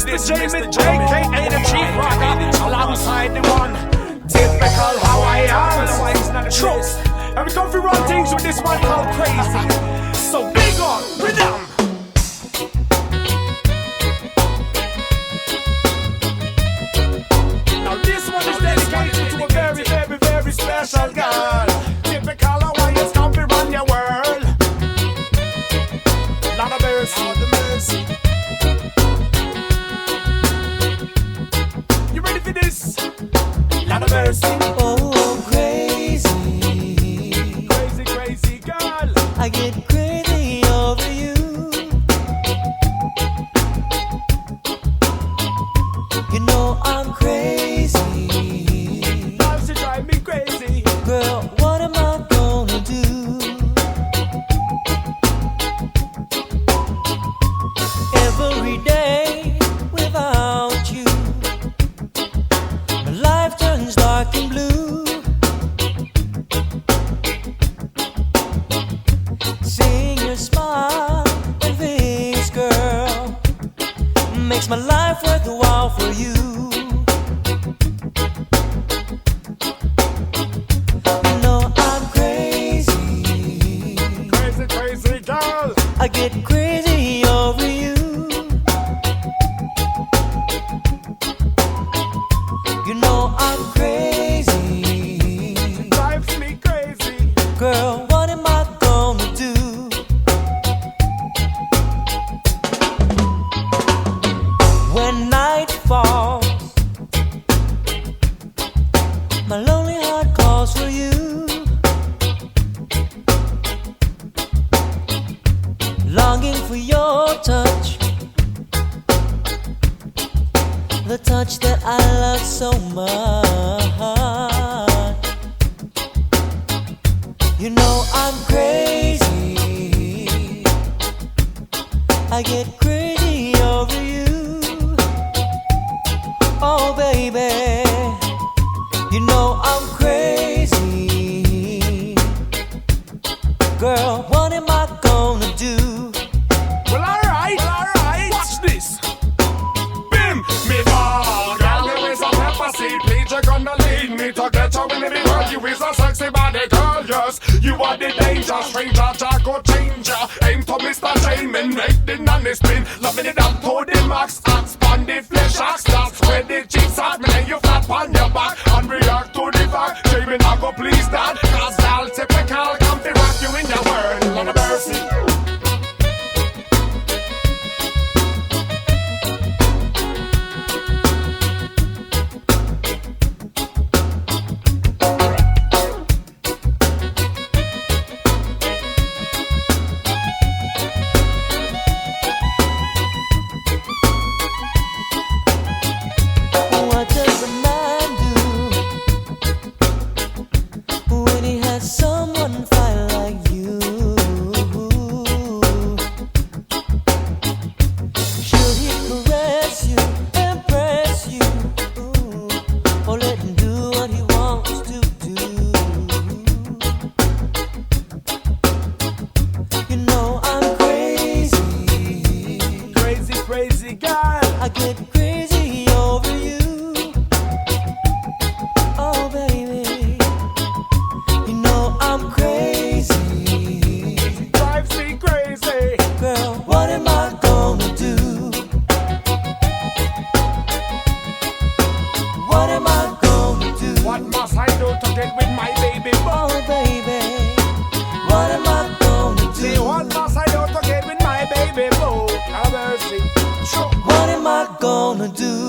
Mr. Jamie, aka the Chief Rocker, alongside the one typical Hawaiians. Trust, and we come to run things with this one called Crazy. So big on rhythm. Now this one is dedicated to a very, very, very special girl. Typical Hawaiians come to run your world. Lot of mercy, Lord of mercy. You ready for this? Lot of mercy. Oh, crazy, crazy, crazy girl. I get crazy over you. You know I'm crazy. Now she drive me crazy. Girl, what am I gonna do? Every day without you, my life turns dark and blue. Seeing your smile and face, girl, makes my life worthwhile for you. You know I'm crazy. Crazy, crazy girl. I get crazy over you. You know I'm crazy. She drives me crazy. Girl, what am I gonna do? When night falls, my lonely heart calls for you. Longing for your touch, the touch that I love so much. You know I'm crazy. I get crazy over you. Oh baby, you know I'm crazy. Girl, what am I gonna do? Well, alright. Watch this. Bim, me ball, girl, you is a pepper seed. Please, you're gonna lead me to get you in the world. You is a sexy body girl, yes. You are the danger, stranger, Jaco changer. Aim to Mr. Jamie, make the nanny spin. Loving it up to the max, expand the flesh axe. That's where the cheeks at me, then you flat on your back and react to the fact. Jamie, not go please that, cause all typical come to rock you in your world. Lord of mercy. What does a man do when he has someone fine like you? Should he caress you, impress you, or let him do what he wants to do? You know I'm crazy. Crazy, crazy girl. I get crazy over you. Oh baby, you know I'm crazy. Drives me crazy. Girl, what am I gonna do? What am I gonna do? What must I do to get with my baby boy? Oh baby, what am I gonna Say, do? what must I do to get with my baby boy? Have mercy. Sure. What am I gonna do?